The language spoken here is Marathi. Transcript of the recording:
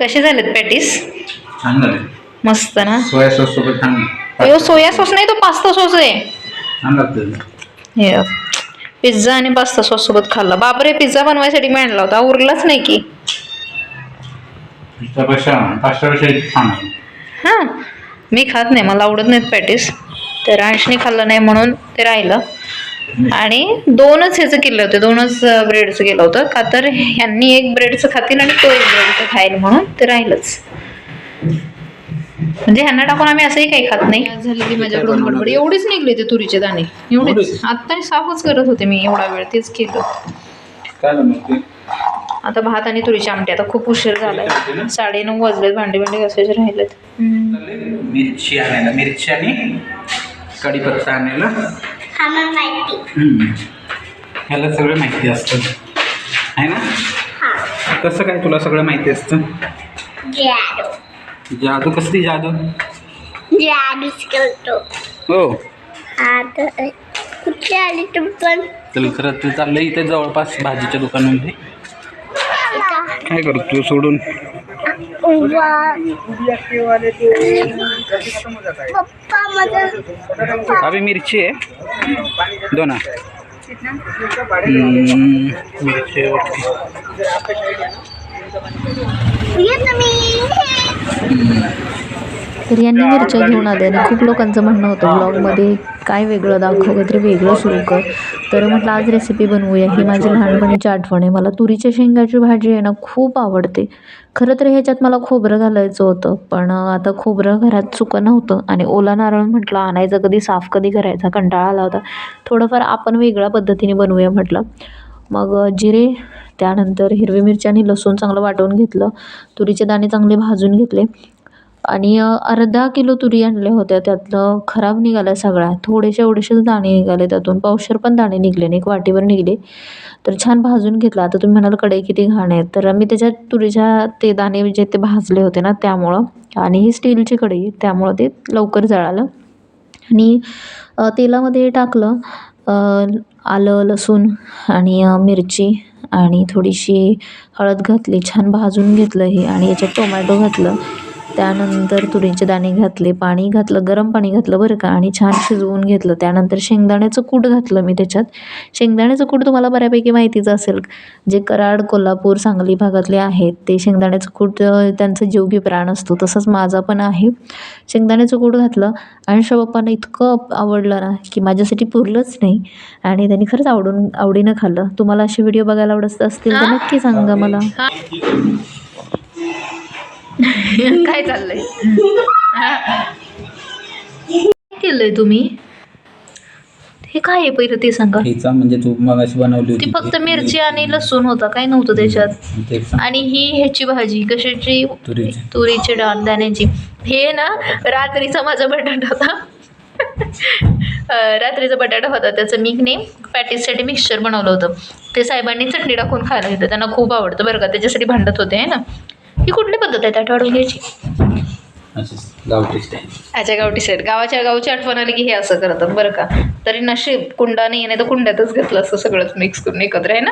कसे झालेत पॅटीस? छान झाले. मस्त ना. सोया सॉस सोबत छान. अयो सोया सॉस नाही, तो पास्ता सॉस आहे. छान लागतं. हे पिझ्झा आणि पास्ता सॉस सोबत खाल्ला. बापरे, पिझ्झा बनवायसाठी मी आणला होता, उरलाच नाही की. पास्तापेक्षा छान आहे. हां, मी खात नाही, मला आवडत नाहीत पॅटीस. तर अंशने खाल्लं नाही म्हणून ते राहिलं. आणि 2च ह्याचं केलं होतं, 2च ब्रेडचं केलं होतं का, तर ह्यांनी एक ब्रेडचं खातील आणि तो एक ब्रेडचं खाईल म्हणून ते राहिलंच. म्हणजे ह्यांना टाकून आम्ही असंही काही खात नाही. झाली की माझ्याकडून गडबड. एवढीच निघले ते तुरीचे दाणे, एवढेच. आत्ता साफच करत होते मी, एवढा वेळ तेच केलं. आता भात आणि तुरीची आमटी. आता खूप उशीर झालाय, 9:30 वाजलेत. भांडी घासायचे राहिलेत. मिरची आणायला, मिरची आणि कढीपत्ता आणायला. ह्याला सगळं माहिती असतं आहे ना. कसं काय तुला सगळं माहिती असतं? जादू. कसली जादू? हो. चल खरं तू चाललं इथे जवळपास भाजीच्या दुकानामध्ये. काय करू तू सोडून? अभी मिरची आहे 2. मिरची तर यांनी मिरच्या घेऊन आले आणि खूप लोकांचं म्हणणं होतं ब्लॉगमध्ये काय वेगळं दाखव, काहीतरी वेगळं सुरू कर. तर म्हटलं आज रेसिपी बनवूया. ही माझी लहानपणीची आठवण आहे. मला तुरीच्या शेंगाची भाजी आहे ना खूप आवडते. खरं तर ह्याच्यात मला खोबरं घालायचं होतं, पण आता खोबरं घरात सुकं नव्हतं आणि ओला नारळ म्हटलं आणायचं कधी, साफ कधी करायचा, कंटाळा आला होता. थोडंफार आपण वेगळ्या पद्धतीने बनवूया म्हटलं. मग जिरे, त्यानंतर हिरवी मिरची आणि लसूण चांगलं वाटून घेतलं. तुरीचे दाणे चांगले भाजून घेतले आणि अर्धा किलो तुरी आणल्या होत्या. त्यातलं खराब निघाला सगळा. थोडेसेच दाणे निघाले त्यातून. पावशेर पण दाणे निघले नाही, 1 वाटीभर निघले. तर छान भाजून घेतलं. आता तुम्ही म्हणाल कढई किती घाण आहे, तर मी त्याच्यात तुरीच्या ते दाणे जे ते भाजले होते ना त्यामुळं. आणि ही स्टीलची कढई आहे त्यामुळं ते लवकर जळालं. आणि तेलामध्ये टाकलं आलं, लसूण आणि मिरची आणि थोडीशी हळद घातली. छान भाजून घेतलं हे आणि याच्यात टोमॅटो घातलं. त्यानंतर तुरीचे दाणे घातले, पाणी घातलं, गरम पाणी घातलं बरं का, आणि छान शिजवून घेतलं. त्यानंतर शेंगदाण्याचं कूट घातलं मी त्याच्यात. शेंगदाण्याचं कूट तुम्हाला बऱ्यापैकी माहितीच असेल. जे कराड, कोल्हापूर, सांगली भागातले आहेत ते शेंगदाण्याचं कूट त्यांचं जीव की प्राण असतो, तसंच माझा पण आहे. शेंगदाण्याचं कूट घातलं आणि पप्पांना इतकं आवडलं ना की माझ्यासाठी पुरलंच नाही आणि त्यांनी खरंच आवडीनं खाल्लं. तुम्हाला असे व्हिडिओ बघायला आवडत असतील तर नक्की सांगा मला. काय चाललंय? केलंय तुम्ही? हे काय आहे पहिलं ते सांगा. म्हणजे तू मगाशी बनवली ती फक्त मिरची आणि लसूण होता, काय नव्हतं त्याच्यात. आणि ही ह्याची भाजी कशाची? तुरीची डाळ दाण्याची. हे ना रात्रीचा माझा बटाटा होता. रात्रीचा बटाटा होता, त्याचं मी पॅटीससाठी मिक्सचर बनवलं होतं. ते साहेबांनी चटणी टाकून खायला घेतलं, त्यांना खूप आवडतं बरं का, त्याच्यासाठी भांडत होते आहे ना. ही कुठली पद्धत आहे ताट वाढून घ्यायची? अच्छा, गावठी साईड. गावची आठवण आली की हे असं करतात बरं का. तरी नशीब कुंडा नाही, नाही तर कुंड्यातच घेतलं असतं सगळंच मिक्स करून एकत्र आहे ना.